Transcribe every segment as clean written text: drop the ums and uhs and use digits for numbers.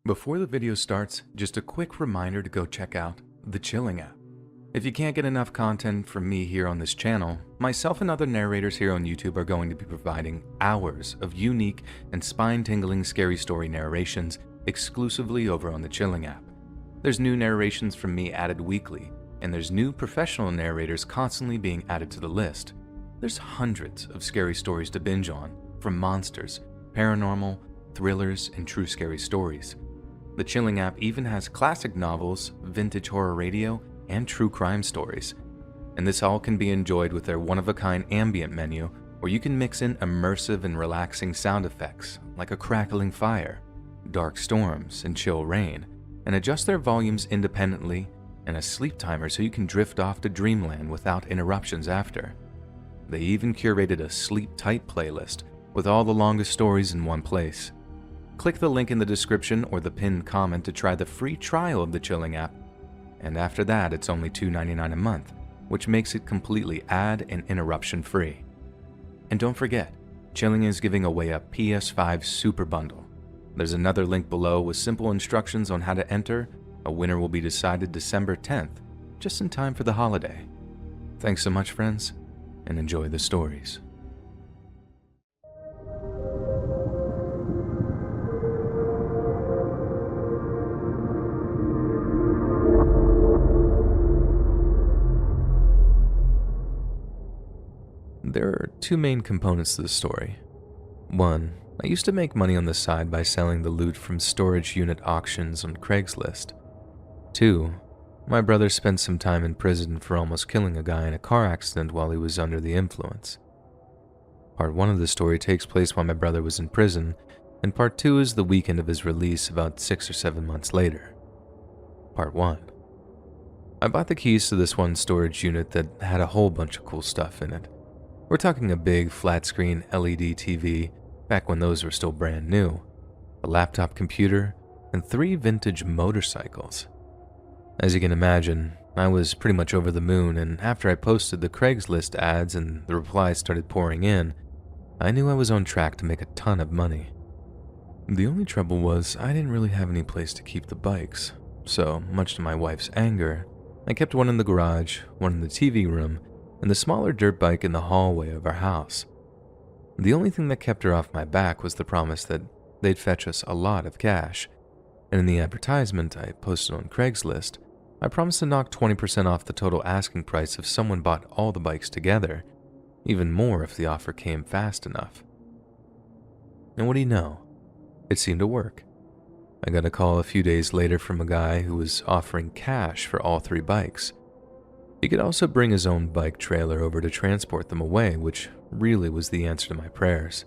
Before the video starts, just a quick reminder to go check out the Chilling app. If you can't get enough content from me here on this channel, myself and other narrators here on YouTube are going to be providing hours of unique and spine-tingling scary story narrations exclusively over on the Chilling app. There's new narrations from me added weekly, and there's new professional narrators constantly being added to the list. There's hundreds of scary stories to binge on, from monsters, paranormal, thrillers, and true scary stories. The Chilling app even has classic novels, vintage horror radio, and true crime stories. And this all can be enjoyed with their one-of-a-kind ambient menu, where you can mix in immersive and relaxing sound effects like a crackling fire, dark storms, and chill rain, and adjust their volumes independently and a sleep timer so you can drift off to dreamland without interruptions after. They even curated a sleep-tight playlist with all the longest stories in one place. Click the link in the description or the pinned comment to try the free trial of the Chilling app, and after that it's only $2.99 a month, which makes it completely ad and interruption free. And don't forget, Chilling is giving away a PS5 Super Bundle. There's another link below with simple instructions on how to enter. A winner will be decided December 10th, just in time for the holiday. Thanks so much, friends, and enjoy the stories. There are two main components to the story. One, I used to make money on the side by selling the loot from storage unit auctions on CRAIGSLIST. Two, my brother spent some time in prison for almost killing a guy in a car accident while he was under the influence. Part 1 of the story takes place while my brother was in prison, and Part 2 is the weekend of his release about 6 or 7 months later. Part 1. I bought the keys to this one storage unit that had a whole bunch of cool stuff in it. We're talking a big flat-screen LED TV, back when those were still brand new, a laptop computer, and 3 vintage motorcycles. As you can imagine, I was pretty much over the moon, and after I posted the Craigslist ads and the replies started pouring in, I knew I was on track to make a ton of money. The only trouble was I didn't really have any place to keep the bikes, so much to my wife's anger, I kept one in the garage, one in the TV room, and the smaller dirt bike in the hallway of our house. The only thing that kept her off my back was the promise that they'd fetch us a lot of cash, and in the advertisement I posted on Craigslist, I promised to knock 20% off the total asking price if someone bought all the bikes together, even more if the offer came fast enough. And what do you know? It seemed to work. I got a call a few days later from a guy who was offering cash for all 3 bikes. He could also bring his own bike trailer over to transport them away, which really was the answer to my prayers.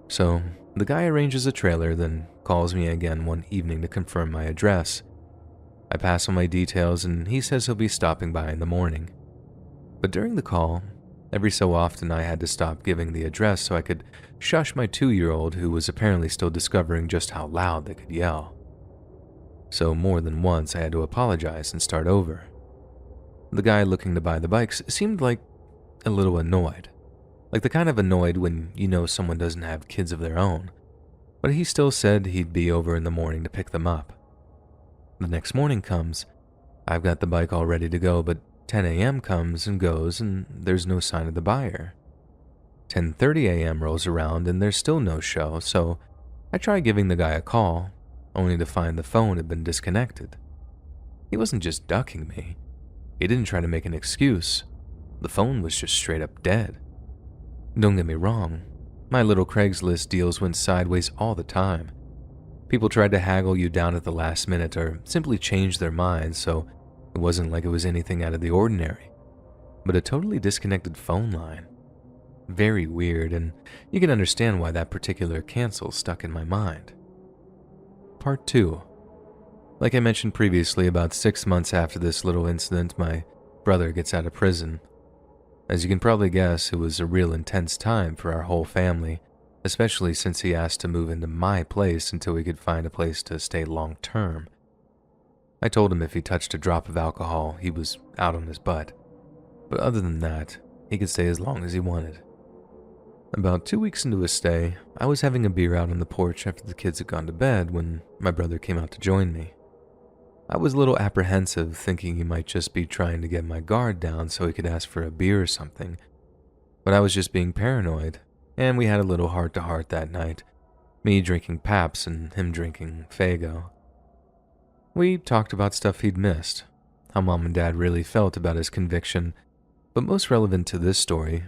So, the guy arranges a trailer, then calls me again one evening to confirm my address. I pass on my details and he says he'll be stopping by in the morning. But during the call, every so often I had to stop giving the address so I could shush my 2-year-old who was apparently still discovering just how loud they could yell. So more than once I had to apologize and start over. The guy looking to buy the bikes seemed like a little annoyed. Like the kind of annoyed when you know someone doesn't have kids of their own. But he still said he'd be over in the morning to pick them up. The next morning comes. I've got the bike all ready to go, but 10 a.m. comes and goes and there's no sign of the buyer. 10:30 a.m. rolls around and there's still no show, so I try giving the guy a call, only to find the phone had been disconnected. He wasn't just ducking me. He didn't try to make an excuse. The phone was just straight up dead. Don't get me wrong, my little Craigslist deals went sideways all the time. People tried to haggle you down at the last minute or simply change their minds, so it wasn't like it was anything out of the ordinary. But a totally disconnected phone line. Very weird, and you can understand why that particular cancel stuck in my mind. Part 2. Like I mentioned previously, about 6 months after this little incident, my brother gets out of prison. As you can probably guess, it was a real intense time for our whole family, especially since he asked to move into my place until we could find a place to stay long term. I told him if he touched a drop of alcohol, he was out on his butt. But other than that, he could stay as long as he wanted. About 2 weeks into his stay, I was having a beer out on the porch after the kids had gone to bed when my brother came out to join me. I was a little apprehensive, thinking he might just be trying to get my guard down so he could ask for a beer or something. But I was just being paranoid, and we had a little heart-to-heart that night, me drinking Paps and him drinking Faygo. We talked about stuff he'd missed, how Mom and Dad really felt about his conviction, but most relevant to this story,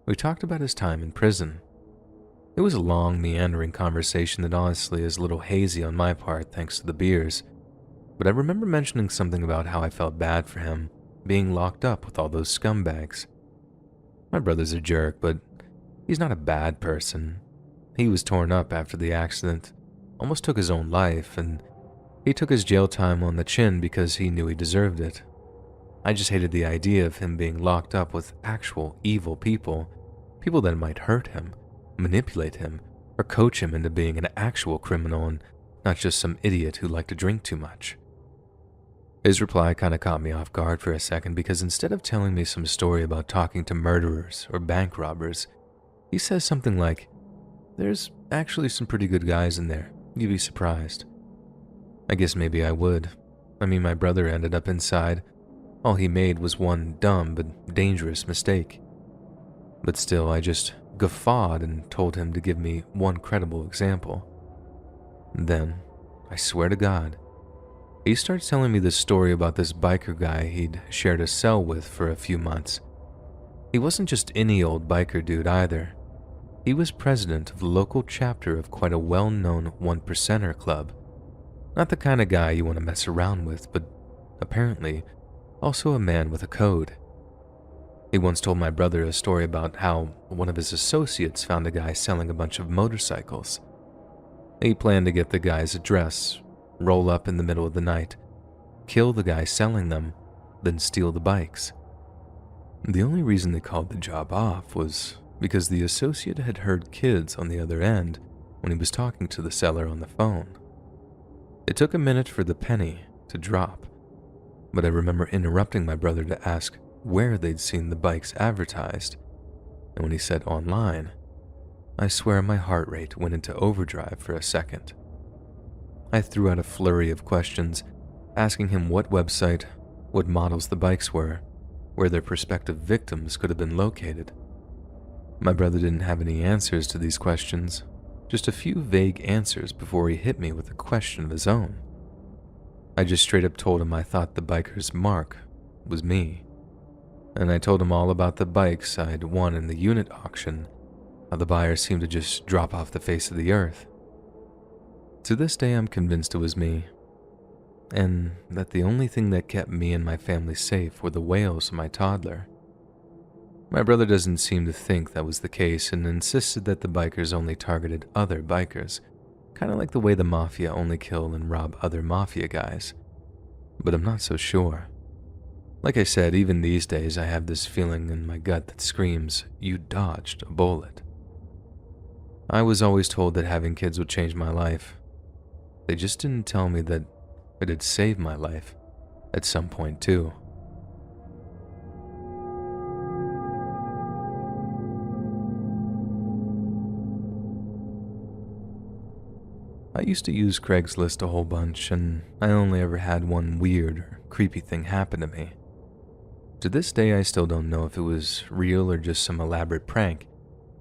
we talked about his time in prison. It was a long, meandering conversation that honestly is a little hazy on my part thanks to the beers, but I remember mentioning something about how I felt bad for him, being locked up with all those scumbags. My brother's a jerk, but he's not a bad person. He was torn up after the accident, almost took his own life, and he took his jail time on the chin because he knew he deserved it. I just hated the idea of him being locked up with actual evil people, people that might hurt him, manipulate him, or coach him into being an actual criminal and not just some idiot who liked to drink too much. His reply kind of caught me off guard for a second because instead of telling me some story about talking to murderers or bank robbers, he says something like, "There's actually some pretty good guys in there, you'd be surprised." I guess maybe I would. I mean, my brother ended up inside. All he made was one dumb but dangerous mistake. But still, I just guffawed and told him to give me one credible example. Then, I swear to God, he starts telling me this story about this biker guy he'd shared a cell with for a few months. He wasn't just any old biker dude either. He was president of the local chapter of quite a well-known one-percenter club. Not the kind of guy you want to mess around with, but apparently also a man with a code. He once told my brother a story about how one of his associates found a guy selling a bunch of motorcycles. He planned to get the guy's address, roll up in the middle of the night, kill the guy selling them, then steal the bikes. The only reason they called the job off was because the associate had heard kids on the other end when he was talking to the seller on the phone. It took a minute for the penny to drop, but I remember interrupting my brother to ask where they'd seen the bikes advertised, and when he said online, I swear my heart rate went into overdrive for a second. I threw out a flurry of questions, asking him what website, what models the bikes were, where their prospective victims could have been located. My brother didn't have any answers to these questions, just a few vague answers before he hit me with a question of his own. I just straight up told him I thought the biker's mark was me, and I told him all about the bikes I'd won in the unit auction, how the buyers seemed to just drop off the face of the earth. To this day, I'm convinced it was me, and that the only thing that kept me and my family safe were the wails of my toddler. My brother doesn't seem to think that was the case and insisted that the bikers only targeted other bikers, kind of like the way the mafia only kill and rob other mafia guys. But I'm not so sure. Like I said, even these days I have this feeling in my gut that screams, "You dodged a bullet." I was always told that having kids would change my life. They just didn't tell me that it'd save my life at some point too. I used to use Craigslist a whole bunch, and I only ever had one weird or creepy thing happen to me. To this day, I still don't know if it was real or just some elaborate prank,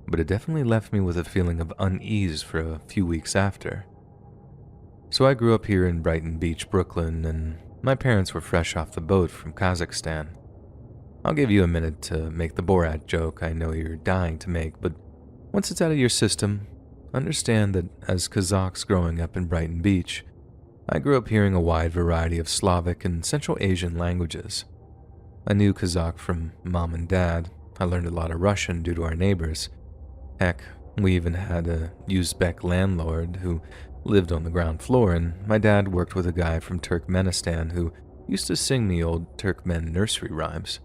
but it definitely left me with a feeling of unease for a few weeks after. So I grew up here in Brighton Beach, Brooklyn, and my parents were fresh off the boat from Kazakhstan. I'll give you a minute to make the Borat joke I know you're dying to make, but once it's out of your system, understand that as Kazakhs growing up in Brighton Beach, I grew up hearing a wide variety of Slavic and Central Asian languages. I knew Kazakh from Mom and Dad. I learned a lot of Russian due to our neighbors. Heck, we even had a Uzbek landlord who lived on the ground floor, and my dad worked with a guy from Turkmenistan who used to sing me old Turkmen nursery rhymes.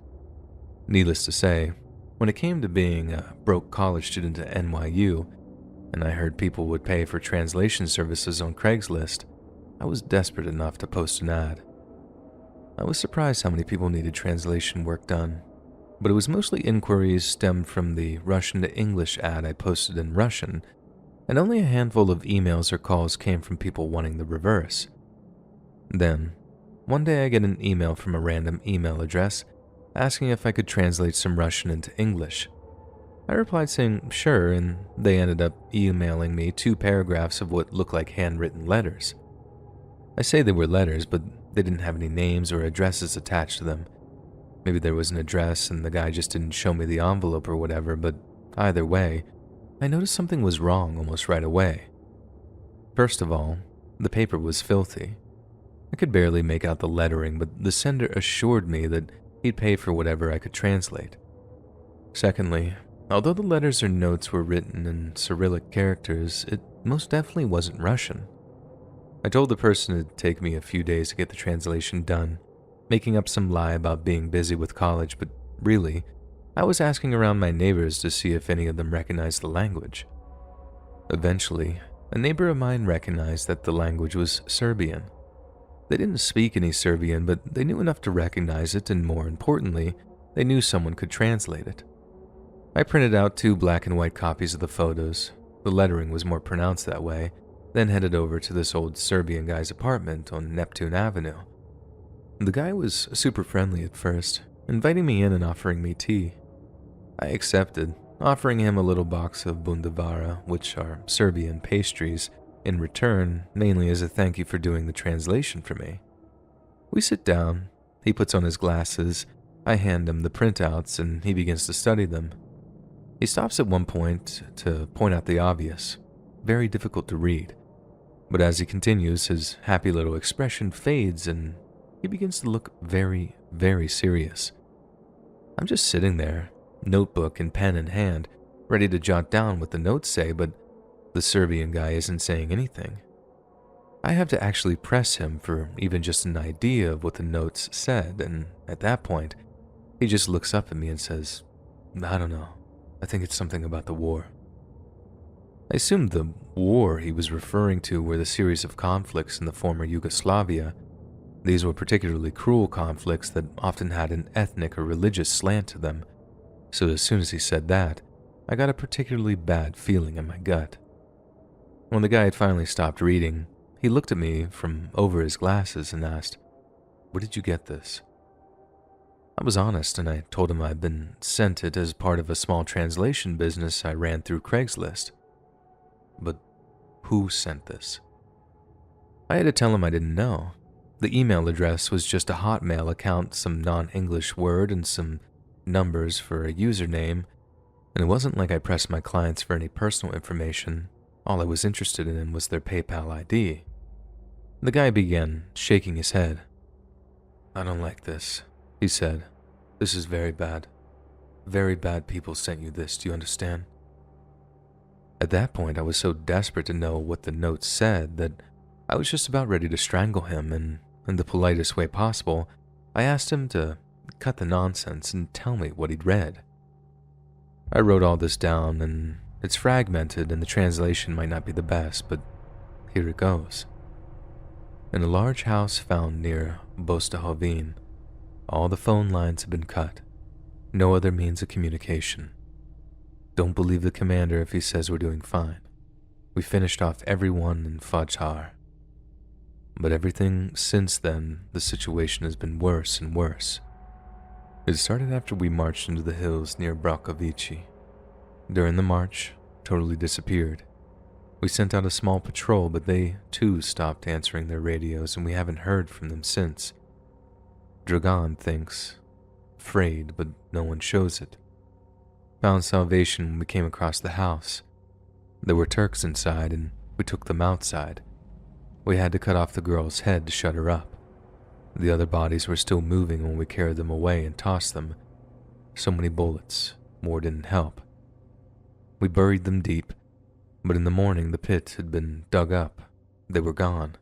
Needless to say, when it came to being a broke college student at NYU, and I heard people would pay for translation services on Craigslist, I was desperate enough to post an ad. I was surprised how many people needed translation work done, but it was mostly inquiries stemmed from the Russian to English ad I posted in Russian, and only a handful of emails or calls came from people wanting the reverse. Then, one day I get an email from a random email address asking if I could translate some Russian into English. I replied saying sure, and they ended up emailing me 2 paragraphs of what looked like handwritten letters. I say they were letters, but they didn't have any names or addresses attached to them. Maybe there was an address and the guy just didn't show me the envelope or whatever, but either way, I noticed something was wrong almost right away. First of all, the paper was filthy. I could barely make out the lettering, but the sender assured me that he'd pay for whatever I could translate. Secondly, although the letters or notes were written in Cyrillic characters, it most definitely wasn't Russian. I told the person it'd take me a few days to get the translation done, making up some lie about being busy with college, but really, I was asking around my neighbors to see if any of them recognized the language. Eventually, a neighbor of mine recognized that the language was Serbian. They didn't speak any Serbian, but they knew enough to recognize it, and more importantly, they knew someone could translate it. I printed out 2 black and white copies of the photos. The lettering was more pronounced that way, then headed over to this old Serbian guy's apartment on Neptune Avenue. The guy was super friendly at first, inviting me in and offering me tea. I accepted, offering him a little box of bundavara, which are Serbian pastries, in return, mainly as a thank you for doing the translation for me. We sit down, he puts on his glasses, I hand him the printouts, and he begins to study them. He stops at one point to point out the obvious, very difficult to read. But as he continues, his happy little expression fades and he begins to look very, very serious. I'm just sitting there, notebook and pen in hand, ready to jot down what the notes say, but the Serbian guy isn't saying anything. I have to actually press him for even just an idea of what the notes said, and at that point, he just looks up at me and says, "I don't know. I think it's something about the war." I assumed the war he was referring to were the series of conflicts in the former Yugoslavia. These were particularly cruel conflicts that often had an ethnic or religious slant to them, so as soon as he said that, I got a particularly bad feeling in my gut. When the guy had finally stopped reading, he looked at me from over his glasses and asked, "Where did you get this?" I was honest, and I told him I'd been sent it as part of a small translation business I ran through CRAIGSLIST. But who sent this? I had to tell him I didn't know. The email address was just a Hotmail account, some non-English word, and some numbers for a username, and it wasn't like I pressed my clients for any personal information. All I was interested in was their PayPal ID. The guy began shaking his head. "I don't like this," he said. "This is very bad. Very bad people sent you this, do you understand?" At that point, I was so desperate to know what the note said that I was just about ready to strangle him, and in the politest way possible, I asked him to cut the nonsense and tell me what he'd read. I wrote all this down, and it's fragmented and the translation might not be the best, but here it goes. In a large house found near Bostahovin, all the phone lines have been cut. No other means of communication. Don't believe the commander if he says we're doing fine. We finished off everyone in Fajr. But everything since then, the situation has been worse and worse. It started after we marched into the hills near Braukovici. During the march, totally disappeared. We sent out a small patrol, but they too stopped answering their radios, and we haven't heard from them since. Dragan thinks, afraid, but no one shows it. Found salvation when we came across the house. There were Turks inside, and we took them outside. We had to cut off the girl's head to shut her up. The other bodies were still moving when we carried them away and tossed them. So many bullets, more didn't help. We buried them deep, but in the morning the pit had been dug up. They were gone.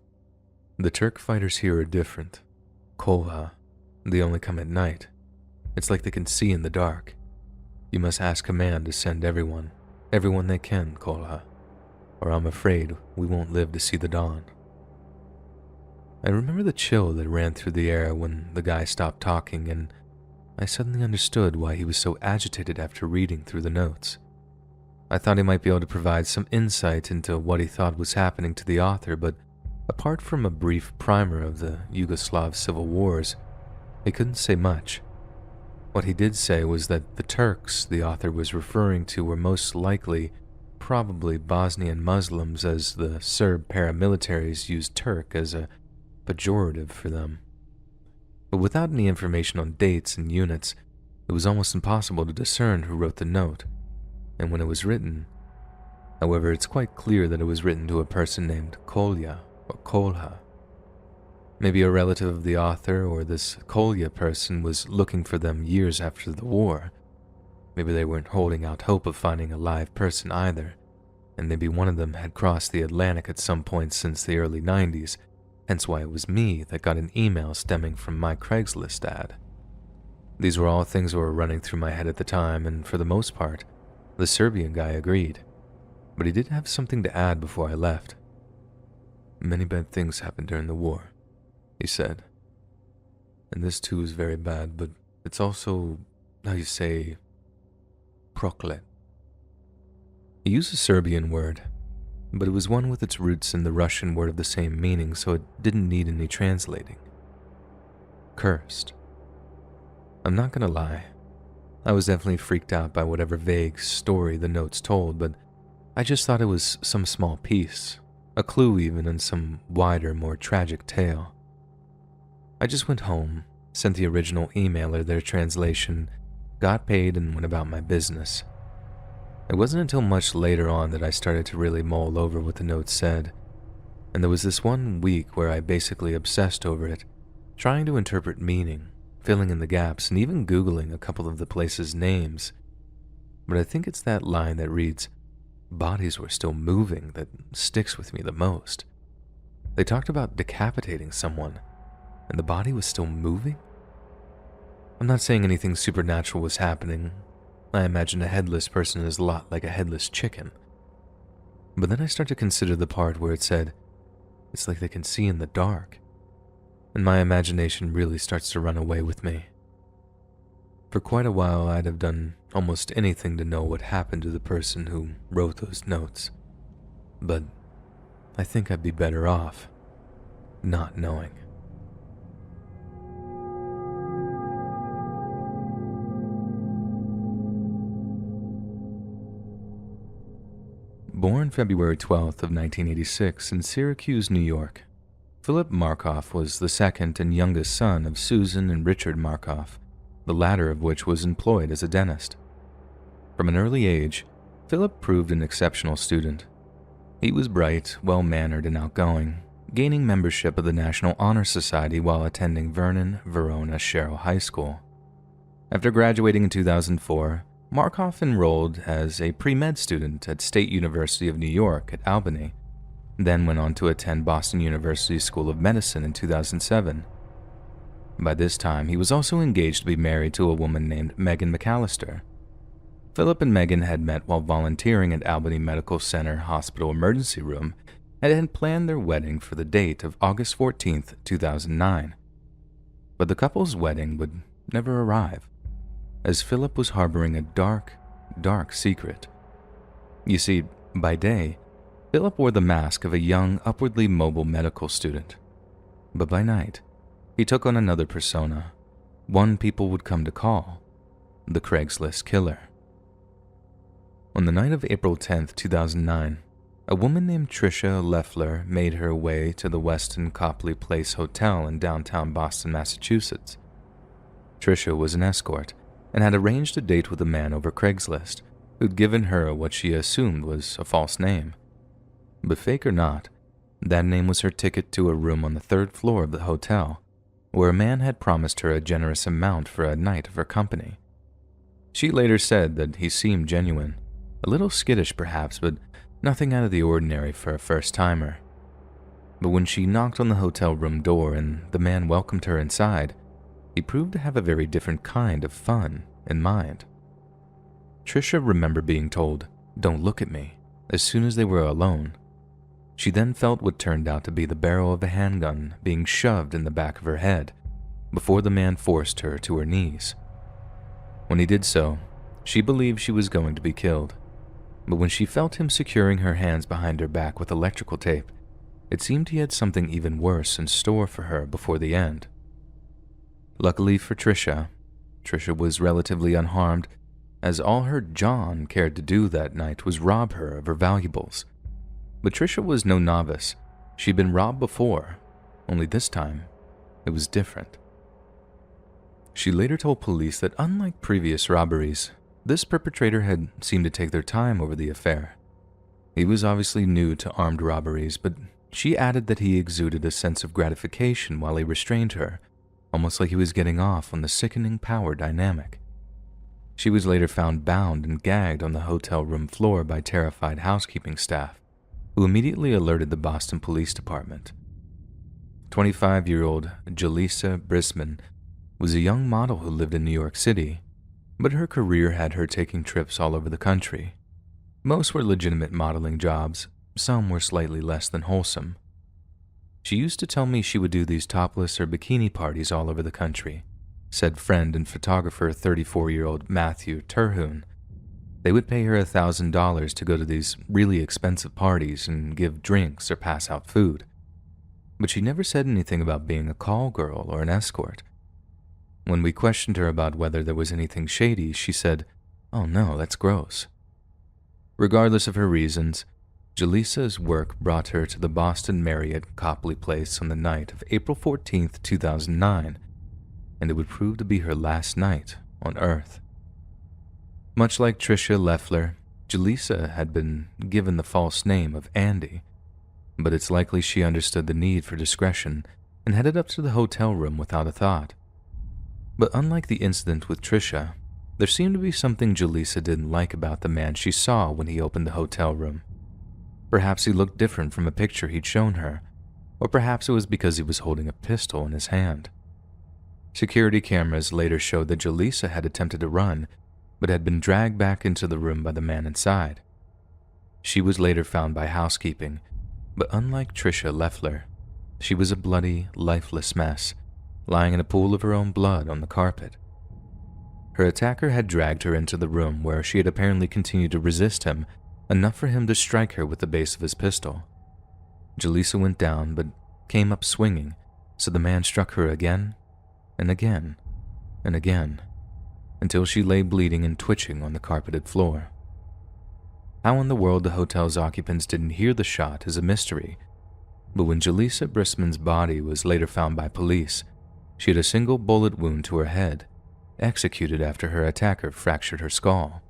The Turk fighters here are different. Kolha, they only come at night. It's like they can see in the dark. You must ask command to send everyone they can, Kolha, or I'm afraid we won't live to see the dawn. I remember the chill that ran through the air when the guy stopped talking, and I suddenly understood why he was so agitated after reading through the notes. I thought he might be able to provide some insight into what he thought was happening to the author, but apart from a brief primer of the Yugoslav civil wars, he couldn't say much. What he did say was that the Turks the author was referring to were most likely probably Bosnian Muslims, as the Serb paramilitaries used Turk as a pejorative for them. But without any information on dates and units, it was almost impossible to discern who wrote the note, and when it was written. However, it's quite clear that it was written to a person named Kolya or Kolha. Maybe a relative of the author, or this Kolya person was looking for them years after the war. Maybe they weren't holding out hope of finding a live person either, and maybe one of them had crossed the Atlantic at some point since the early 90s, hence why it was me that got an email stemming from my Craigslist ad. These were all things that were running through my head at the time, and for the most part, the Serbian guy agreed, but he did have something to add before I left. "Many bad things happened during the war," he said. "And this too is very bad, but it's also, how you say, proklet." He used a Serbian word, but it was one with its roots in the Russian word of the same meaning, so it didn't need any translating. Cursed. I'm not gonna lie, I was definitely freaked out by whatever vague story the notes told, but I just thought it was some small piece, a clue even in some wider, more tragic tale. I just went home, sent the original emailer their translation, got paid, and went about my business. It wasn't until much later on that I started to really mull over what the note said, and there was this one week where I basically obsessed over it, trying to interpret meaning, filling in the gaps, and even Googling a couple of the places' names. But I think it's that line that reads, "Bodies were still moving," that sticks with me the most. They talked about decapitating someone, and the body was still moving? I'm not saying anything supernatural was happening. I imagine a headless person is a lot like a headless chicken. But then I start to consider the part where it said, "It's like they can see in the dark," and my imagination really starts to run away with me. For quite a while, I'd have done almost anything to know what happened to the person who wrote those notes. But I think I'd be better off not knowing. Born February 12th of 1986 in Syracuse, New York, Philip Markoff was the second and youngest son of Susan and Richard Markoff, the latter of which was employed as a dentist. From an early age, Philip proved an exceptional student. He was bright, well-mannered, and outgoing, gaining membership of the National Honor Society while attending Vernon Verona Sherrill High School. After graduating in 2004, Markoff enrolled as a pre-med student at State University of New York at Albany, then went on to attend Boston University School of Medicine in 2007. By this time, he was also engaged to be married to a woman named Megan McAllister. Philip and Megan had met while volunteering at Albany Medical Center Hospital Emergency Room and had planned their wedding for the date of August 14th, 2009. But the couple's wedding would never arrive, as Philip was harboring a dark, dark secret. You see, by day, Philip wore the mask of a young, upwardly mobile medical student. But by night, he took on another persona, one people would come to call the Craigslist Killer. On the night of April 10th, 2009, a woman named Tricia Leffler made her way to the Westin Copley Place Hotel in downtown Boston, Massachusetts. Tricia was an escort and had arranged a date with a man over Craigslist who'd given her what she assumed was a false name. But fake or not, that name was her ticket to a room on the third floor of the hotel, where a man had promised her a generous amount for a night of her company. She later said that he seemed genuine, a little skittish perhaps, but nothing out of the ordinary for a first-timer. But when she knocked on the hotel room door and the man welcomed her inside, he proved to have a very different kind of fun in mind. Tricia remembered being told, "Don't look at me," as soon as they were alone. She then felt what turned out to be the barrel of a handgun being shoved in the back of her head before the man forced her to her knees. When he did so, she believed she was going to be killed. But when she felt him securing her hands behind her back with electrical tape, it seemed he had something even worse in store for her before the end. Luckily for Trisha was relatively unharmed, as all her John cared to do that night was rob her of her valuables. But Trisha was no novice. She'd been robbed before, only this time, it was different. She later told police that unlike previous robberies, this perpetrator had seemed to take their time over the affair. He was obviously new to armed robberies, but she added that he exuded a sense of gratification while he restrained her, almost like he was getting off on the sickening power dynamic. She was later found bound and gagged on the hotel room floor by terrified housekeeping staff, who immediately alerted the Boston Police Department. 25-year-old Jaleesa Brisman was a young model who lived in New York City, but her career had her taking trips all over the country. Most were legitimate modeling jobs, some were slightly less than wholesome. She used to tell me she would do these topless or bikini parties all over the country, said friend and photographer 34-year-old Matthew Terhune. They would pay her $1,000 to go to these really expensive parties and give drinks or pass out food. But she never said anything about being a call girl or an escort. When we questioned her about whether there was anything shady, she said, "Oh no, that's gross." Regardless of her reasons, Jaleesa's work brought her to the Boston Marriott Copley Place on the night of April 14, 2009, and it would prove to be her last night on Earth. Much like Tricia Leffler, Jaleesa had been given the false name of Andy, but it's likely she understood the need for discretion and headed up to the hotel room without a thought. But unlike the incident with Tricia, there seemed to be something Jaleesa didn't like about the man she saw when he opened the hotel room. Perhaps he looked different from a picture he'd shown her, or perhaps it was because he was holding a pistol in his hand. Security cameras later showed that Jaleesa had attempted to run, but had been dragged back into the room by the man inside. She was later found by housekeeping, but unlike Tricia Leffler, she was a bloody, lifeless mess, lying in a pool of her own blood on the carpet. Her attacker had dragged her into the room where she had apparently continued to resist him, enough for him to strike her with the base of his pistol. Jaleesa went down, but came up swinging, so the man struck her again, and again, and again, until she lay bleeding and twitching on the carpeted floor. How in the world the hotel's occupants didn't hear the shot is a mystery, but when Jaleesa Brisman's body was later found by police, she had a single bullet wound to her head, executed after her attacker fractured her skull.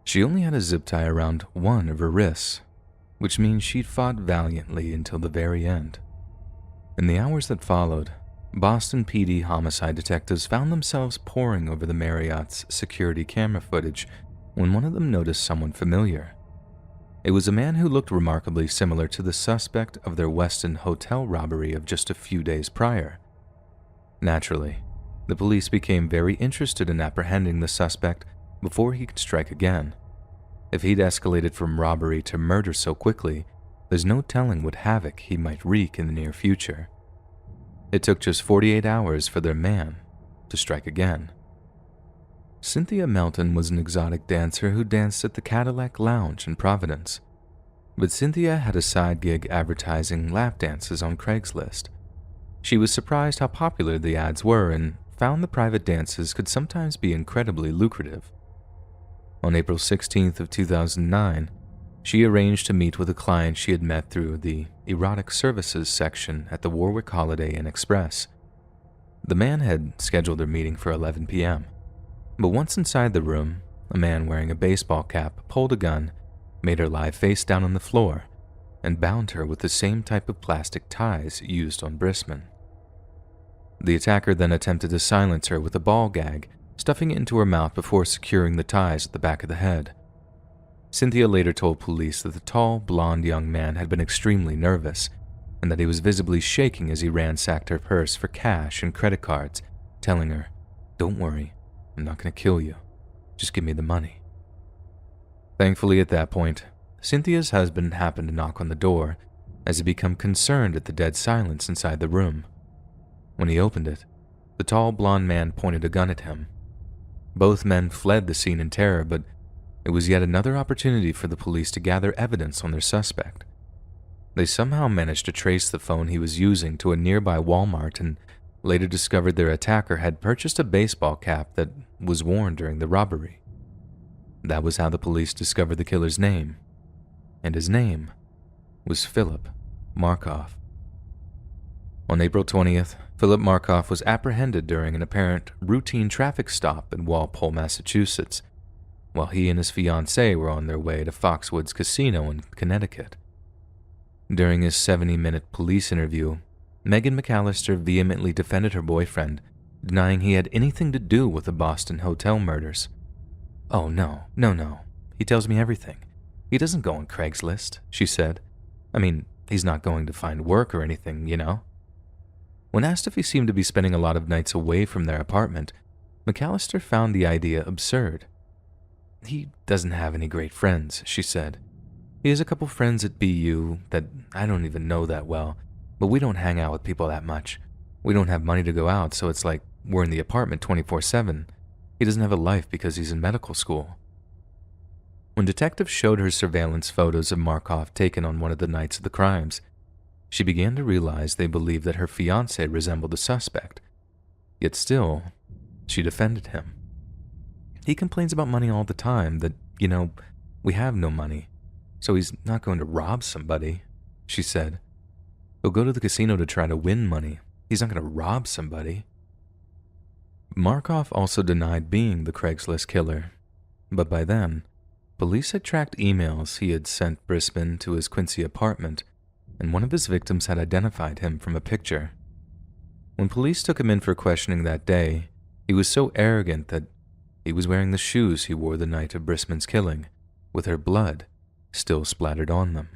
She only had a zip tie around one of her wrists, which means she'd fought valiantly until the very end. In the hours that followed, Boston PD homicide detectives found themselves poring over the Marriott's security camera footage when one of them noticed someone familiar. It was a man who looked remarkably similar to the suspect of their Westin hotel robbery of just a few days prior. Naturally, the police became very interested in apprehending the suspect before he could strike again. If he'd escalated from robbery to murder so quickly, there's no telling what havoc he might wreak in the near future. It took just 48 hours for their man to strike again. Cynthia Melton was an exotic dancer who danced at the Cadillac Lounge in Providence. But Cynthia had a side gig advertising lap dances on Craigslist. She was surprised how popular the ads were and found the private dances could sometimes be incredibly lucrative. On April 16th of 2009, she arranged to meet with a client she had met through the erotic services section at the Warwick Holiday Inn Express. The man had scheduled their meeting for 11 p.m., but once inside the room, a man wearing a baseball cap pulled a gun, made her lie face down on the floor, and bound her with the same type of plastic ties used on Brisman. The attacker then attempted to silence her with a ball gag, stuffing it into her mouth before securing the ties at the back of the head. Cynthia later told police that the tall, blonde young man had been extremely nervous, and that he was visibly shaking as he ransacked her purse for cash and credit cards, telling her, "Don't worry, I'm not going to kill you. Just give me the money." Thankfully, at that point, Cynthia's husband happened to knock on the door, as he became concerned at the dead silence inside the room. When he opened it, the tall blonde man pointed a gun at him, Both men fled the scene in terror, but it was yet another opportunity for the police to gather evidence on their suspect. They somehow managed to trace the phone he was using to a nearby Walmart and later discovered their attacker had purchased a baseball cap that was worn during the robbery. That was how the police discovered the killer's name, and his name was Philip Markoff. On April 20th, Philip Markoff was apprehended during an apparent routine traffic stop in Walpole, Massachusetts, while he and his fiancée were on their way to Foxwoods Casino in Connecticut. During his 70-minute police interview, Megan McAllister vehemently defended her boyfriend, denying he had anything to do with the Boston hotel murders. "Oh, no. He tells me everything. He doesn't go on Craigslist," she said. "I mean, he's not going to find work or anything, you know?" When asked if he seemed to be spending a lot of nights away from their apartment, McAllister found the idea absurd. "He doesn't have any great friends," she said. "He has a couple friends at BU that I don't even know that well, but we don't hang out with people that much. We don't have money to go out, so it's like we're in the apartment 24/7. He doesn't have a life because he's in medical school." When detectives showed her surveillance photos of Markoff taken on one of the nights of the crimes, she began to realize they believed that her fiancé resembled the suspect. Yet still, she defended him. "He complains about money all the time, that, we have no money, so he's not going to rob somebody," she said. "He'll go to the casino to try to win money. He's not going to rob somebody." Markoff also denied being the Craigslist killer, but by then, police had tracked emails he had sent Brisbane to his Quincy apartment, and one of his victims had identified him from a picture. When police took him in for questioning that day, he was so arrogant that he was wearing the shoes he wore the night of Brisbane's killing, with her blood still splattered on them.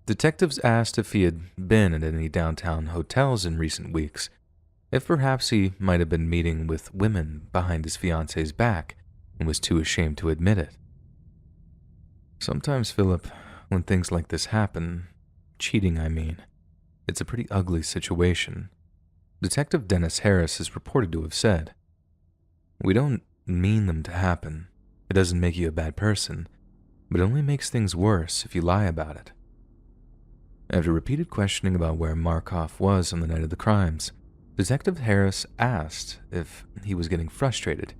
Detectives asked if he had been at any downtown hotels in recent weeks, if perhaps he might have been meeting with women behind his fiancée's back and was too ashamed to admit it. "Sometimes, Philip, when things like this happen, cheating, I mean, it's a pretty ugly situation," Detective Dennis Harris is reported to have said. "We don't mean them to happen. It doesn't make you a bad person, but it only makes things worse if you lie about it." After repeated questioning about where Markoff was on the night of the crimes, Detective Harris asked if he was getting frustrated.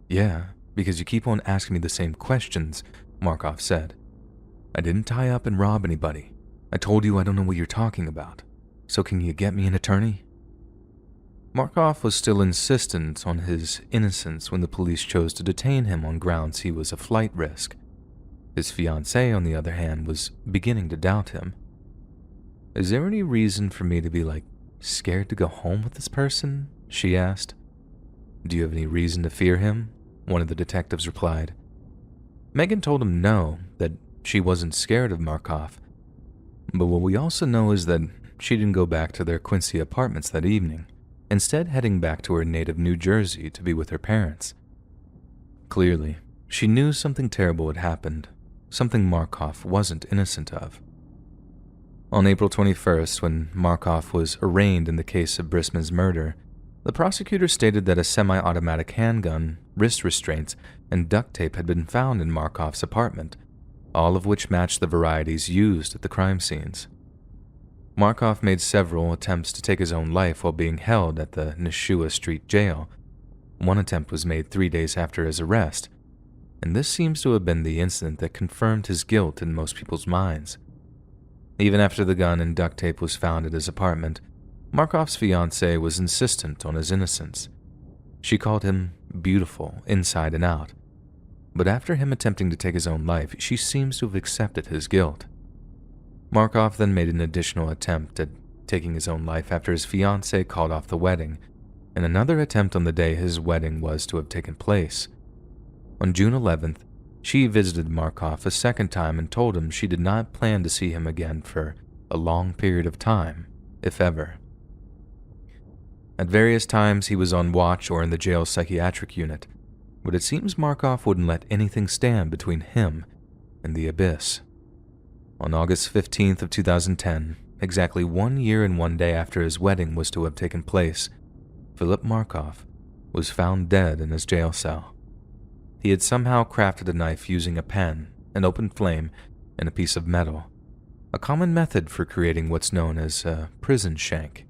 "Yeah, because you keep on asking me the same questions," Markoff said. "I didn't tie up and rob anybody. I told you I don't know what you're talking about. So can you get me an attorney?" Markoff was still insistent on his innocence when the police chose to detain him on grounds he was a flight risk. His fiancée, on the other hand, was beginning to doubt him. "Is there any reason for me to be, scared to go home with this person?" she asked. "Do you have any reason to fear him?" one of the detectives replied. Megan told him no, that she wasn't scared of Markoff. But what we also know is that she didn't go back to their Quincy apartments that evening, instead heading back to her native New Jersey to be with her parents. Clearly, she knew something terrible had happened, something Markoff wasn't innocent of. On April 21st, when Markoff was arraigned in the case of Brisbane's murder, the prosecutor stated that a semi-automatic handgun, wrist restraints, and duct tape had been found in Markoff's apartment, all of which matched the varieties used at the crime scenes. Markoff made several attempts to take his own life while being held at the Nashua Street jail. One attempt was made 3 days after his arrest, and this seems to have been the incident that confirmed his guilt in most people's minds. Even after the gun and duct tape was found at his apartment, Markoff's fiancée was insistent on his innocence. She called him beautiful inside and out, but after him attempting to take his own life, she seems to have accepted his guilt. Markoff then made an additional attempt at taking his own life after his fiancée called off the wedding, and another attempt on the day his wedding was to have taken place. On June 11th, she visited Markoff a second time and told him she did not plan to see him again for a long period of time, if ever. At various times he was on watch or in the jail's psychiatric unit, but it seems Markoff wouldn't let anything stand between him and the abyss. On August 15th of 2010, exactly 1 year and 1 day after his wedding was to have taken place, Philip Markoff was found dead in his jail cell. He had somehow crafted a knife using a pen, an open flame, and a piece of metal, a common method for creating what's known as a prison shank.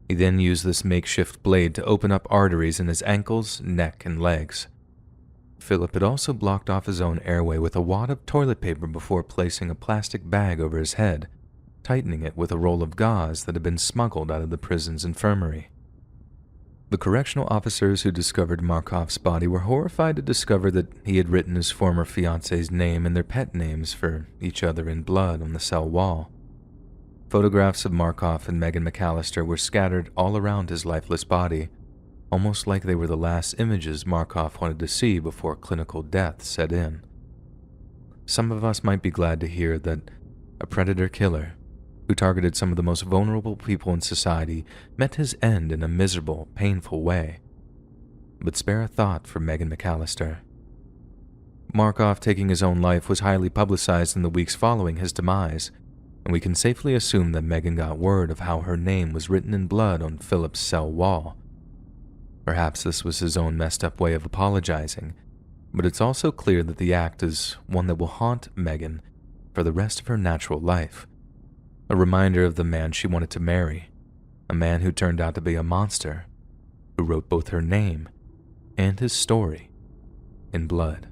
He then used this makeshift blade to open up arteries in his ankles, neck, and legs. Philip had also blocked off his own airway with a wad of toilet paper before placing a plastic bag over his head, tightening it with a roll of gauze that had been smuggled out of the prison's infirmary. The correctional officers who discovered Markov's body were horrified to discover that he had written his former fiance's name and their pet names for each other in blood on the cell wall. Photographs of Markov and Megan McAllister were scattered all around his lifeless body, almost like they were the last images Markov wanted to see before clinical death set in. Some of us might be glad to hear that a predator killer who targeted some of the most vulnerable people in society met his end in a miserable, painful way. But spare a thought for Megan McAllister. Markov taking his own life was highly publicized in the weeks following his demise, and we can safely assume that Megan got word of how her name was written in blood on Philip's cell wall. Perhaps this was his own messed up way of apologizing, but it's also clear that the act is one that will haunt Megan for the rest of her natural life. A reminder of the man she wanted to marry, a man who turned out to be a monster, who wrote both her name and his story in blood.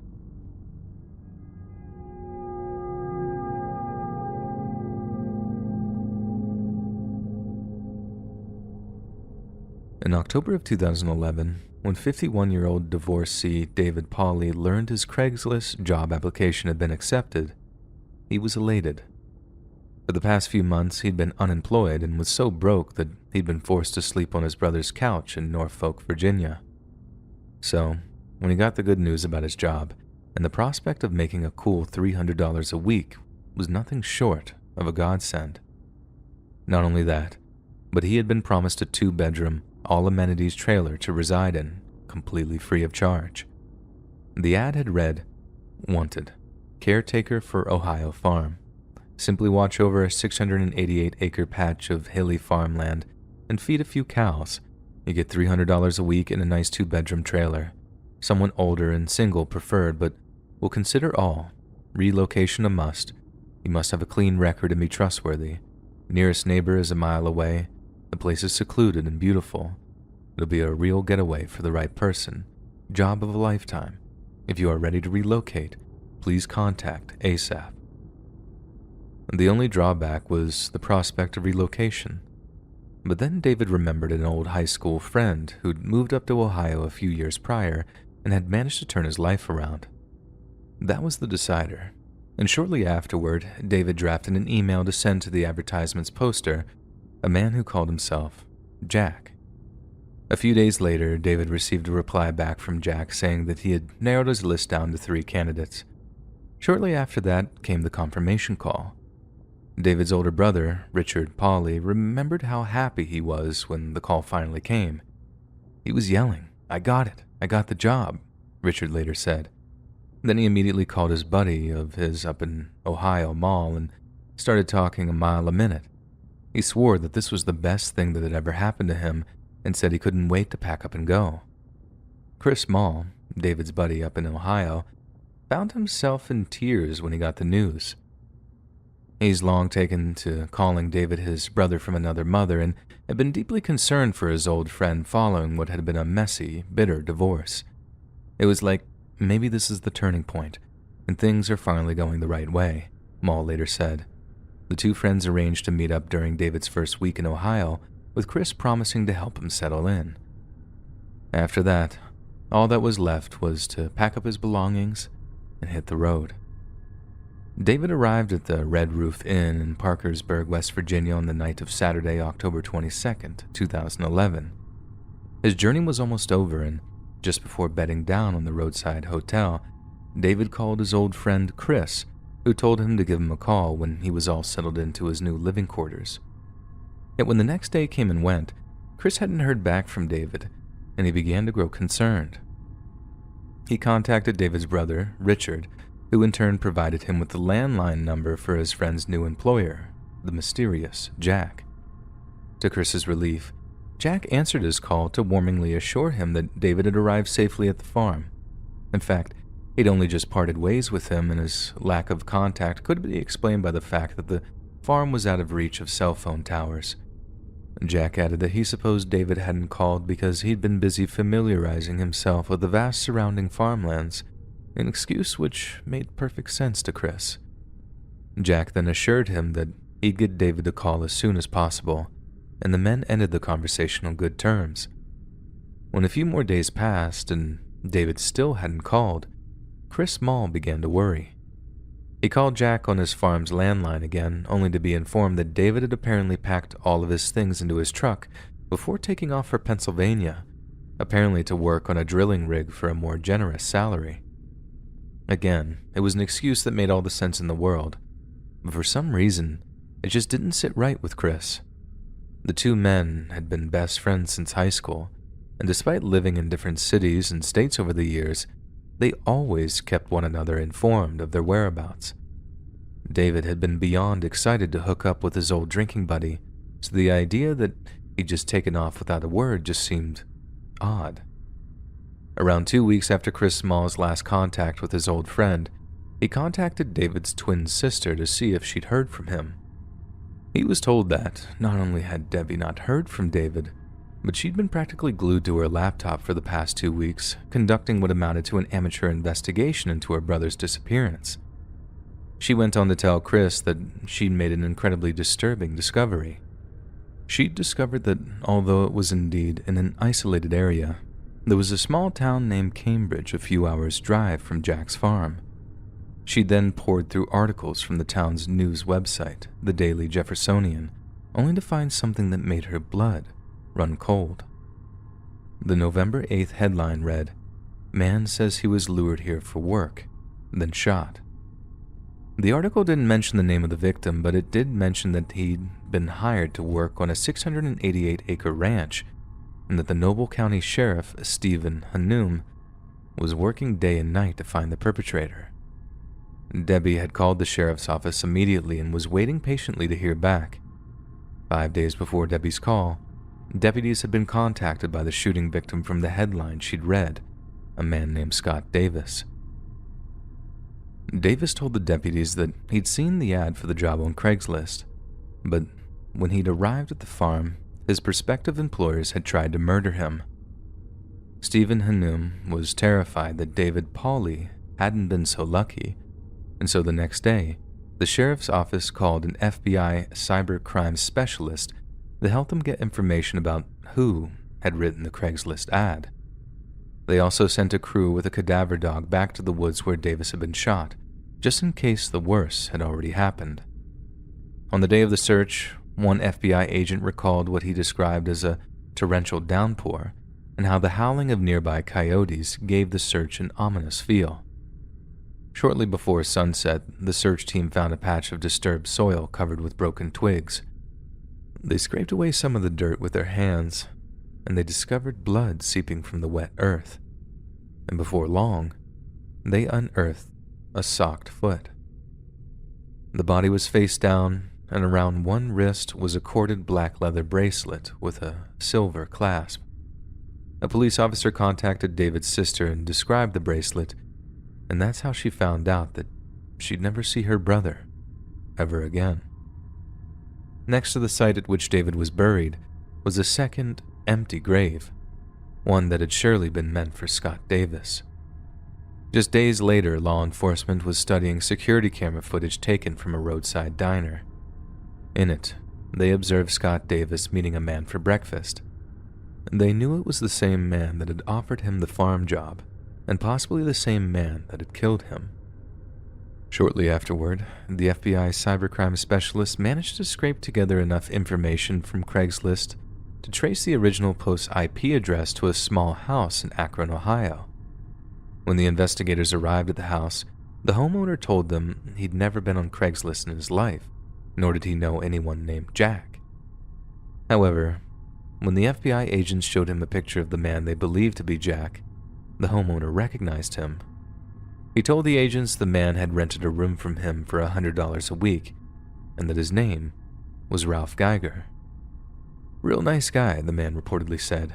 In October of 2011, when 51-year-old divorcee David Pauly learned his Craigslist job application had been accepted, he was elated. For the past few months, he'd been unemployed and was so broke that he'd been forced to sleep on his brother's couch in Norfolk, Virginia. So, when he got the good news about his job, and the prospect of making a cool $300 a week was nothing short of a godsend. Not only that, but he had been promised a 2-bedroom, all-amenities trailer to reside in, completely free of charge. The ad had read, "Wanted, caretaker for Ohio farm. Simply watch over a 688-acre patch of hilly farmland and feed a few cows. You get $300 a week in a nice 2-bedroom trailer. Someone older and single preferred, but we'll consider all. Relocation a must. You must have a clean record and be trustworthy. Nearest neighbor is a mile away. The place is secluded and beautiful. It'll be a real getaway for the right person. Job of a lifetime. If you are ready to relocate, please contact ASAP." The only drawback was the prospect of relocation. But then David remembered an old high school friend who'd moved up to Ohio a few years prior and had managed to turn his life around. That was the decider, and shortly afterward, David drafted an email to send to the advertisement's poster, a man who called himself Jack. A few days later, David received a reply back from Jack saying that he had narrowed his list down to 3 candidates. Shortly after that came the confirmation call. David's older brother, Richard Pauly, remembered how happy he was when the call finally came. He was yelling, "I got it! I got the job," Richard later said. Then he immediately called his buddy of his up in Ohio Mall and started talking a mile a minute. He swore that this was the best thing that had ever happened to him and said he couldn't wait to pack up and go. Chris Mall, David's buddy up in Ohio, found himself in tears when he got the news. He's long taken to calling David his brother from another mother and had been deeply concerned for his old friend following what had been a messy, bitter divorce. It was like, maybe this is the turning point, and things are finally going the right way, Mall later said. The two friends arranged to meet up during David's first week in Ohio, with Chris promising to help him settle in. After that, all that was left was to pack up his belongings and hit the road. David arrived at the Red Roof Inn in Parkersburg, West Virginia on the night of Saturday, October 22nd, 2011. His journey was almost over, and just before bedding down on the roadside hotel, David called his old friend Chris, who told him to give him a call when he was all settled into his new living quarters. Yet when the next day came and went, Chris hadn't heard back from David, and he began to grow concerned. He contacted David's brother, Richard, who in turn provided him with the landline number for his friend's new employer, the mysterious Jack. To Chris's relief, Jack answered his call to warmly assure him that David had arrived safely at the farm. In fact, he'd only just parted ways with him, and his lack of contact could be explained by the fact that the farm was out of reach of cell phone towers. Jack added that he supposed David hadn't called because he'd been busy familiarizing himself with the vast surrounding farmlands, an excuse which made perfect sense to Chris. Jack then assured him that he'd get David a call as soon as possible, and the men ended the conversation on good terms. When a few more days passed and David still hadn't called, Chris Small began to worry. He called Jack on his farm's landline again, only to be informed that David had apparently packed all of his things into his truck before taking off for Pennsylvania, apparently to work on a drilling rig for a more generous salary. Again, it was an excuse that made all the sense in the world, but for some reason, it just didn't sit right with Chris. The two men had been best friends since high school, and despite living in different cities and states over the years, they always kept one another informed of their whereabouts. David had been beyond excited to hook up with his old drinking buddy, so the idea that he'd just taken off without a word just seemed odd. Around 2 weeks after Chris Small's last contact with his old friend, he contacted David's twin sister to see if she'd heard from him. He was told that not only had Debbie not heard from David, but she'd been practically glued to her laptop for the past 2 weeks, conducting what amounted to an amateur investigation into her brother's disappearance. She went on to tell Chris that she'd made an incredibly disturbing discovery. She'd discovered that although it was indeed in an isolated area, there was a small town named Cambridge a few hours' drive from Jack's farm. She then pored through articles from the town's news website, the Daily Jeffersonian, only to find something that made her blood run cold. The November 8th headline read, "Man says he was lured here for work, then shot." The article didn't mention the name of the victim, but it did mention that he'd been hired to work on a 688-acre ranch, and that the Noble County Sheriff, Stephen Hanoum, was working day and night to find the perpetrator. Debbie had called the sheriff's office immediately and was waiting patiently to hear back. 5 days before Debbie's call, deputies had been contacted by the shooting victim from the headline she'd read, a man named Scott Davis. Davis told the deputies that he'd seen the ad for the job on Craigslist, but when he'd arrived at the farm, his prospective employers had tried to murder him. Stephen Hanoum was terrified that David Pauley hadn't been so lucky, and so the next day, the sheriff's office called an FBI cybercrime specialist to help them get information about who had written the Craigslist ad. They also sent a crew with a cadaver dog back to the woods where Davis had been shot, just in case the worst had already happened. On the day of the search, one FBI agent recalled what he described as a torrential downpour and how the howling of nearby coyotes gave the search an ominous feel. Shortly before sunset, the search team found a patch of disturbed soil covered with broken twigs. They scraped away some of the dirt with their hands, and they discovered blood seeping from the wet earth. And before long, they unearthed a socked foot. The body was face down, and around one wrist was a corded black leather bracelet with a silver clasp. A police officer contacted David's sister and described the bracelet, and that's how she found out that she'd never see her brother ever again. Next to the site at which David was buried was a second, empty grave, one that had surely been meant for Scott Davis. Just days later, law enforcement was studying security camera footage taken from a roadside diner. In it, they observed Scott Davis meeting a man for breakfast. They knew it was the same man that had offered him the farm job, and possibly the same man that had killed him. Shortly afterward, the FBI cybercrime specialist managed to scrape together enough information from Craigslist to trace the original post's IP address to a small house in Akron, Ohio. When the investigators arrived at the house, the homeowner told them he'd never been on Craigslist in his life, nor did he know anyone named Jack. However, when the FBI agents showed him a picture of the man they believed to be Jack, the homeowner recognized him. He told the agents the man had rented a room from him for $100 a week, and that his name was Ralph Geiger. Real nice guy, the man reportedly said.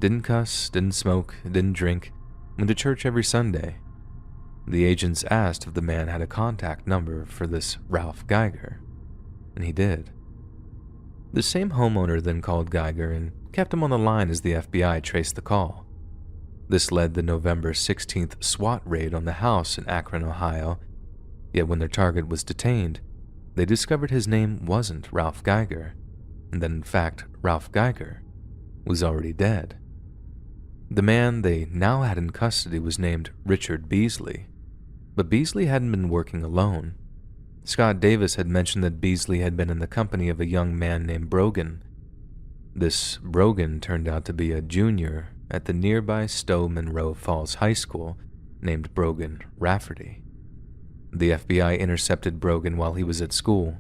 Didn't cuss, didn't smoke, didn't drink, went to church every Sunday. The agents asked if the man had a contact number for this Ralph Geiger, and he did. The same homeowner then called Geiger and kept him on the line as the FBI traced the call. This led the November 16th SWAT raid on the house in Akron, Ohio, yet when their target was detained, they discovered his name wasn't Ralph Geiger, and that in fact Ralph Geiger was already dead. The man they now had in custody was named Richard Beasley, but Beasley hadn't been working alone. Scott Davis had mentioned that Beasley had been in the company of a young man named Brogan. This Brogan turned out to be a junior at the nearby Stowe Monroe Falls High School named Brogan Rafferty. The FBI intercepted Brogan while he was at school,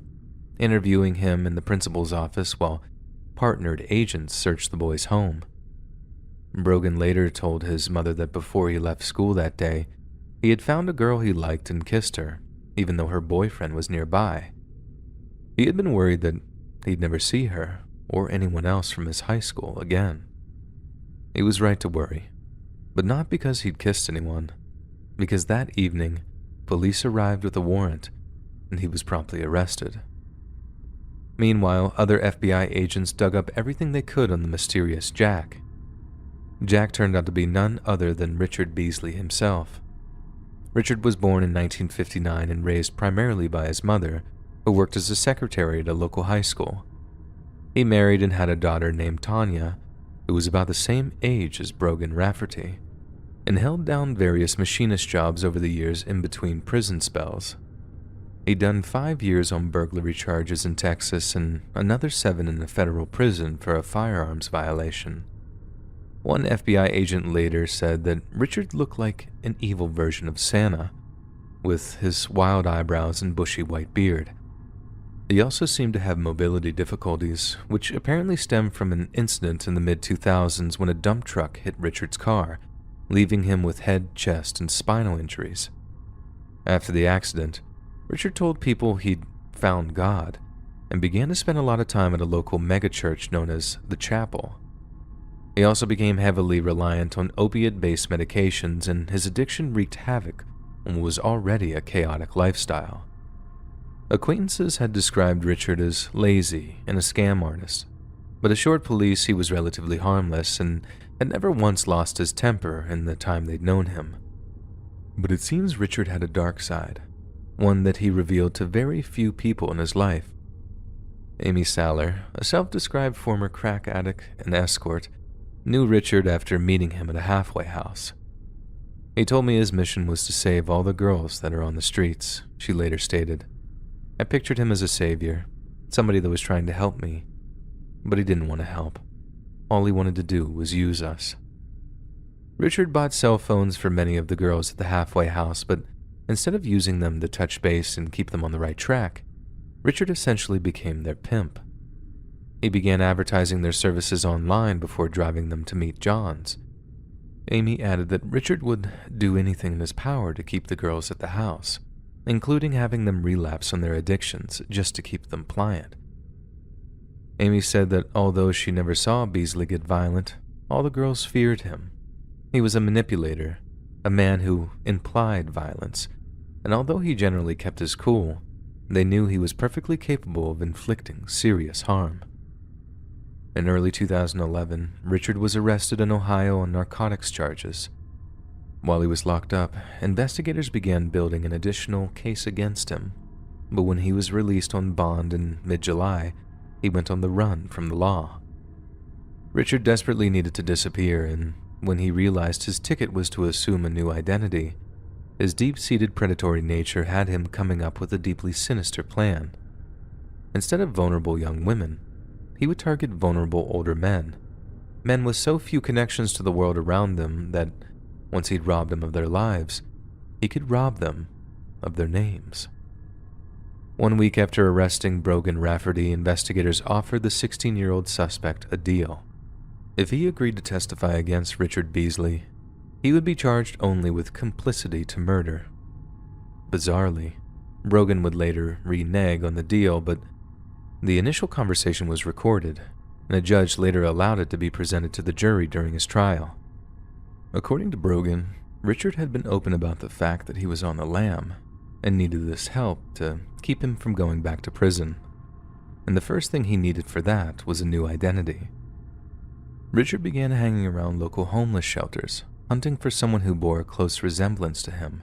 interviewing him in the principal's office while partnered agents searched the boy's home. Brogan later told his mother that before he left school that day, he had found a girl he liked and kissed her, even though her boyfriend was nearby. He had been worried that he'd never see her or anyone else from his high school again. He was right to worry, but not because he'd kissed anyone, because that evening, police arrived with a warrant, and he was promptly arrested. Meanwhile, other FBI agents dug up everything they could on the mysterious Jack. Jack turned out to be none other than Richard Beasley himself. Richard was born in 1959 and raised primarily by his mother, who worked as a secretary at a local high school. He married and had a daughter named Tanya, who was about the same age as Brogan Rafferty, and held down various machinist jobs over the years in between prison spells. He'd done 5 years on burglary charges in Texas and another 7 in a federal prison for a firearms violation. One FBI agent later said that Richard looked like an evil version of Santa, with his wild eyebrows and bushy white beard. He also seemed to have mobility difficulties, which apparently stemmed from an incident in the mid-2000s when a dump truck hit Richard's car, leaving him with head, chest, and spinal injuries. After the accident, Richard told people he'd found God and began to spend a lot of time at a local megachurch known as the Chapel. He also became heavily reliant on opiate-based medications, and his addiction wreaked havoc on what was already a chaotic lifestyle. Acquaintances had described Richard as lazy and a scam artist, but assured police he was relatively harmless and had never once lost his temper in the time they'd known him. But it seems Richard had a dark side, one that he revealed to very few people in his life. Amy Saller, a self-described former crack addict and escort, knew Richard after meeting him at a halfway house. He told me his mission was to save all the girls that are on the streets, she later stated. I pictured him as a savior, somebody that was trying to help me, but he didn't want to help. All he wanted to do was use us. Richard bought cell phones for many of the girls at the halfway house, but instead of using them to touch base and keep them on the right track, Richard essentially became their pimp. He began advertising their services online before driving them to meet John's. Amy added that Richard would do anything in his power to keep the girls at the house, including having them relapse on their addictions just to keep them pliant. Amy said that although she never saw Beasley get violent, all the girls feared him. He was a manipulator, a man who implied violence, and although he generally kept his cool, they knew he was perfectly capable of inflicting serious harm. In early 2011, Richard was arrested in Ohio on narcotics charges. While he was locked up, investigators began building an additional case against him, but when he was released on bond in mid-July, he went on the run from the law. Richard desperately needed to disappear, and when he realized his ticket was to assume a new identity, his deep-seated predatory nature had him coming up with a deeply sinister plan. Instead of vulnerable young women, he would target vulnerable older men with so few connections to the world around them that, once he'd robbed them of their lives, he could rob them of their names. 1 week after arresting Brogan Rafferty, investigators offered the 16-year-old suspect a deal. If he agreed to testify against Richard Beasley, he would be charged only with complicity to murder. Bizarrely, Brogan would later renege on the deal, but the initial conversation was recorded, and a judge later allowed it to be presented to the jury during his trial. According to Brogan, Richard had been open about the fact that he was on the lam and needed this help to keep him from going back to prison, and the first thing he needed for that was a new identity. Richard began hanging around local homeless shelters, hunting for someone who bore a close resemblance to him,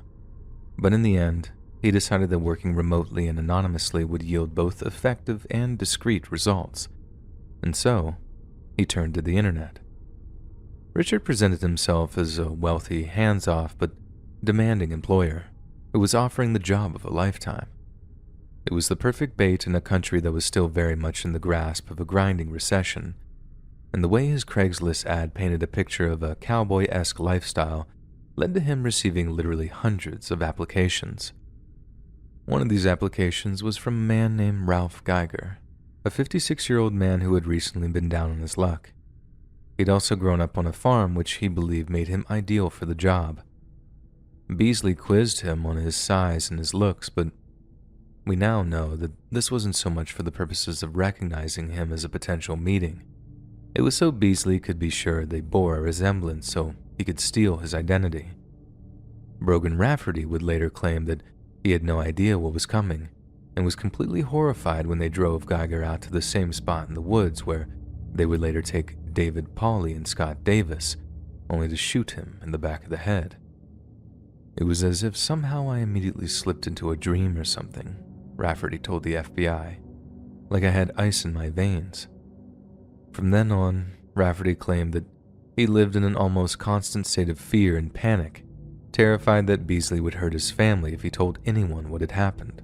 but in the end, he decided that working remotely and anonymously would yield both effective and discreet results, and so he turned to the internet. Richard presented himself as a wealthy, hands-off but demanding employer who was offering the job of a lifetime. It was the perfect bait in a country that was still very much in the grasp of a grinding recession, and the way his Craigslist ad painted a picture of a cowboy-esque lifestyle led to him receiving literally hundreds of applications. One of these applications was from a man named Ralph Geiger, a 56-year-old man who had recently been down on his luck. He'd also grown up on a farm which he believed made him ideal for the job. Beasley quizzed him on his size and his looks, but we now know that this wasn't so much for the purposes of recognizing him as a potential meeting. It was so Beasley could be sure they bore a resemblance so he could steal his identity. Brogan Rafferty would later claim that he had no idea what was coming and was completely horrified when they drove Geiger out to the same spot in the woods where they would later take David Pauly and Scott Davis, only to shoot him in the back of the head. It was as if somehow I immediately slipped into a dream or something, Rafferty told the FBI, like I had ice in my veins. From then on, Rafferty claimed that he lived in an almost constant state of fear and panic, terrified that Beasley would hurt his family if he told anyone what had happened.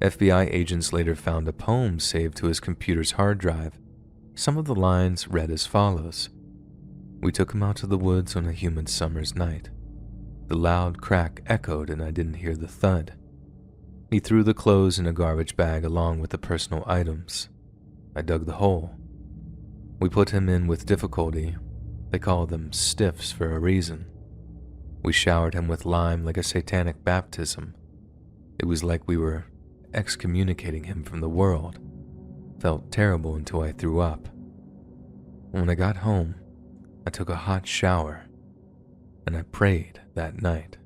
FBI agents later found a poem saved to his computer's hard drive. Some of the lines read as follows: "We took him out to the woods on a humid summer's night. The loud crack echoed and I didn't hear the thud. He threw the clothes in a garbage bag along with the personal items. I dug the hole. We put him in with difficulty. They call them stiffs for a reason. We showered him with lime like a satanic baptism. It was like we were excommunicating him from the world. Felt terrible until I threw up. When I got home, I took a hot shower, and I prayed that night."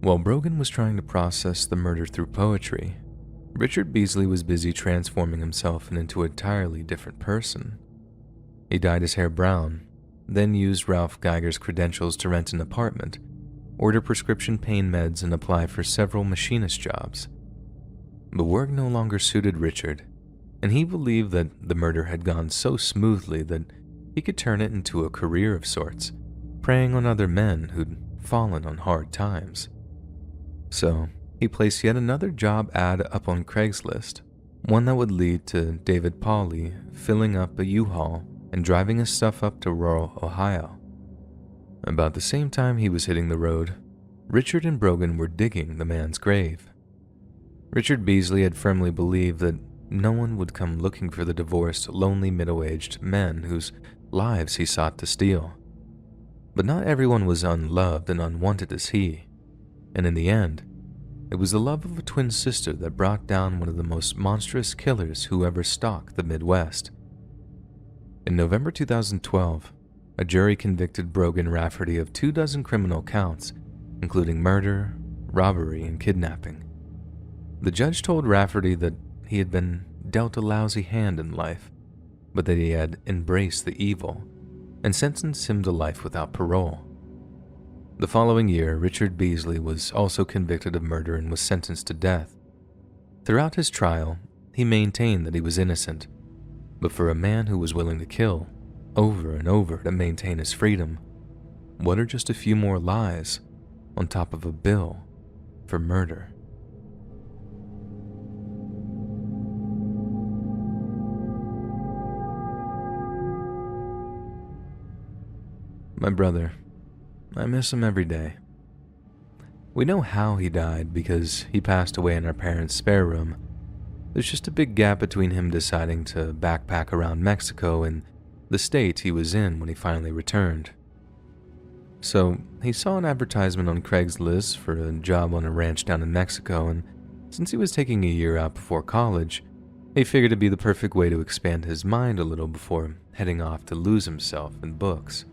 While Brogan was trying to process the murder through poetry, Richard Beasley was busy transforming himself into an entirely different person. He dyed his hair brown, then used Ralph Geiger's credentials to rent an apartment, order prescription pain meds, and apply for several machinist jobs. But work no longer suited Richard, and he believed that the murder had gone so smoothly that he could turn it into a career of sorts, preying on other men who'd fallen on hard times. So, he placed yet another job ad up on Craigslist, one that would lead to David Pauly filling up a U-Haul and driving his stuff up to rural Ohio. About the same time he was hitting the road, Richard and Brogan were digging the man's grave. Richard Beasley had firmly believed that no one would come looking for the divorced, lonely middle-aged men whose lives he sought to steal. But not everyone was unloved and unwanted as he, and in the end, it was the love of a twin sister that brought down one of the most monstrous killers who ever stalked the Midwest. In November 2012, a jury convicted Brogan Rafferty of 24 criminal counts, including murder, robbery, and kidnapping. The judge told Rafferty that he had been dealt a lousy hand in life, but that he had embraced the evil, and sentenced him to life without parole. The following year, Richard Beasley was also convicted of murder and was sentenced to death. Throughout his trial, he maintained that he was innocent, but for a man who was willing to kill over and over to maintain his freedom, what are just a few more lies on top of a bill for murder? My brother. I miss him every day. We know how he died because he passed away in our parents' spare room. There's just a big gap between him deciding to backpack around Mexico and the state he was in when he finally returned. So, he saw an advertisement on Craigslist for a job on a ranch down in Mexico, and since he was taking a year out before college, He figured it'd be the perfect way to expand his mind a little before heading off to lose himself in books.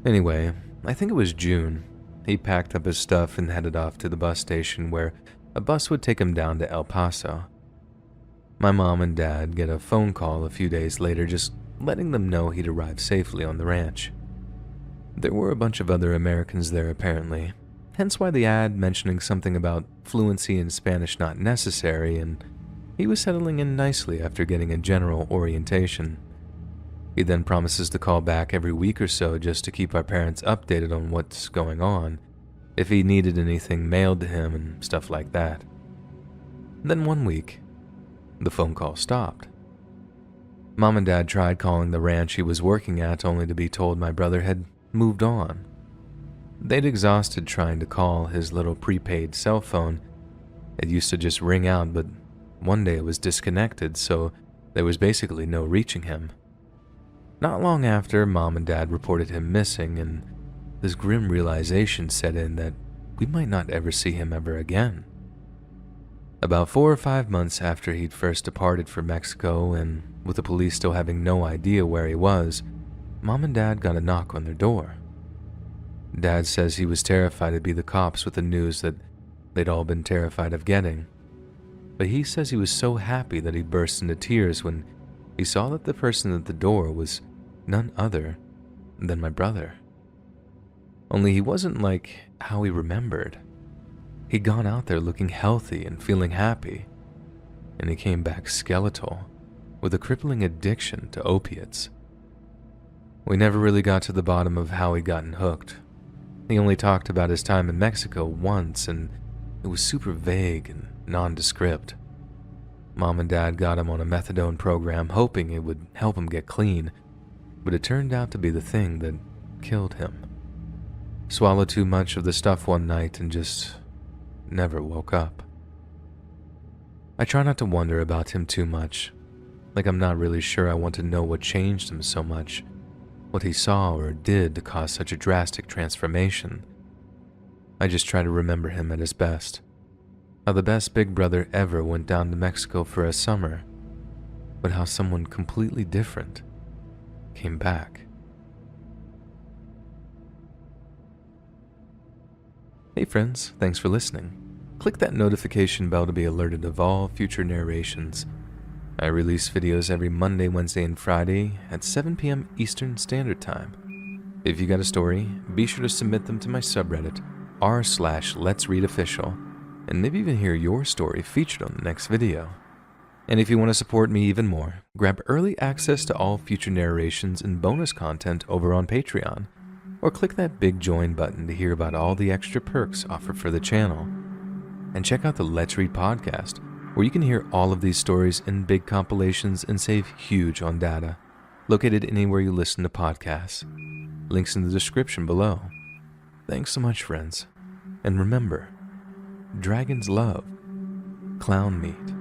Anyway, I think it was June. He packed up his stuff and headed off to the bus station where a bus would take him down to El Paso. My mom and dad get a phone call a few days later just letting them know he'd arrived safely on the ranch. There were a bunch of other Americans there apparently, hence why the ad mentioning something about fluency in Spanish not necessary, and he was settling in nicely after getting a general orientation. He then promises to call back every week or so just to keep our parents updated on what's going on, if he needed anything mailed to him and stuff like that. Then one week, the phone call stopped. Mom and Dad tried calling the ranch he was working at only to be told my brother had moved on. They'd exhausted trying to call his little prepaid cell phone. It used to just ring out, but one day it was disconnected, so there was basically no reaching him. Not long after, Mom and Dad reported him missing, and this grim realization set in that we might not ever see him ever again. About 4 or 5 months after he'd first departed for Mexico, and with the police still having no idea where he was, Mom and Dad got a knock on their door. Dad says he was terrified to be the cops with the news that they'd all been terrified of getting, but he says he was so happy that he burst into tears when he saw that the person at the door was none other than my brother. Only he wasn't like how he remembered. He'd gone out there looking healthy and feeling happy, and he came back skeletal with a crippling addiction to opiates. We never really got to the bottom of how he'd gotten hooked. He only talked about his time in Mexico once, and it was super vague and nondescript. Mom and Dad got him on a methadone program hoping it would help him get clean, but it turned out to be the thing that killed him. Swallowed too much of the stuff one night and just never woke up. I try not to wonder about him too much, like I'm not really sure I want to know what changed him so much, what he saw or did to cause such a drastic transformation. I just try to remember him at his best. How the best big brother ever went down to Mexico for a summer, but how someone completely different came back. Hey friends, thanks for listening. Click that notification bell to be alerted of all future narrations. I release videos every Monday, Wednesday, and Friday at 7 p.m. Eastern Standard Time. If you got a story, be sure to submit them to my subreddit, r/Let'sReadOfficial, and maybe even hear your story featured on the next video. And if you want to support me even more, grab early access to all future narrations and bonus content over on Patreon, or click that big join button to hear about all the extra perks offered for the channel. And check out the Let's Read podcast, where you can hear all of these stories in big compilations and save huge on data, located anywhere you listen to podcasts. Links in the description below. Thanks so much, friends. And remember, dragons love clown meat.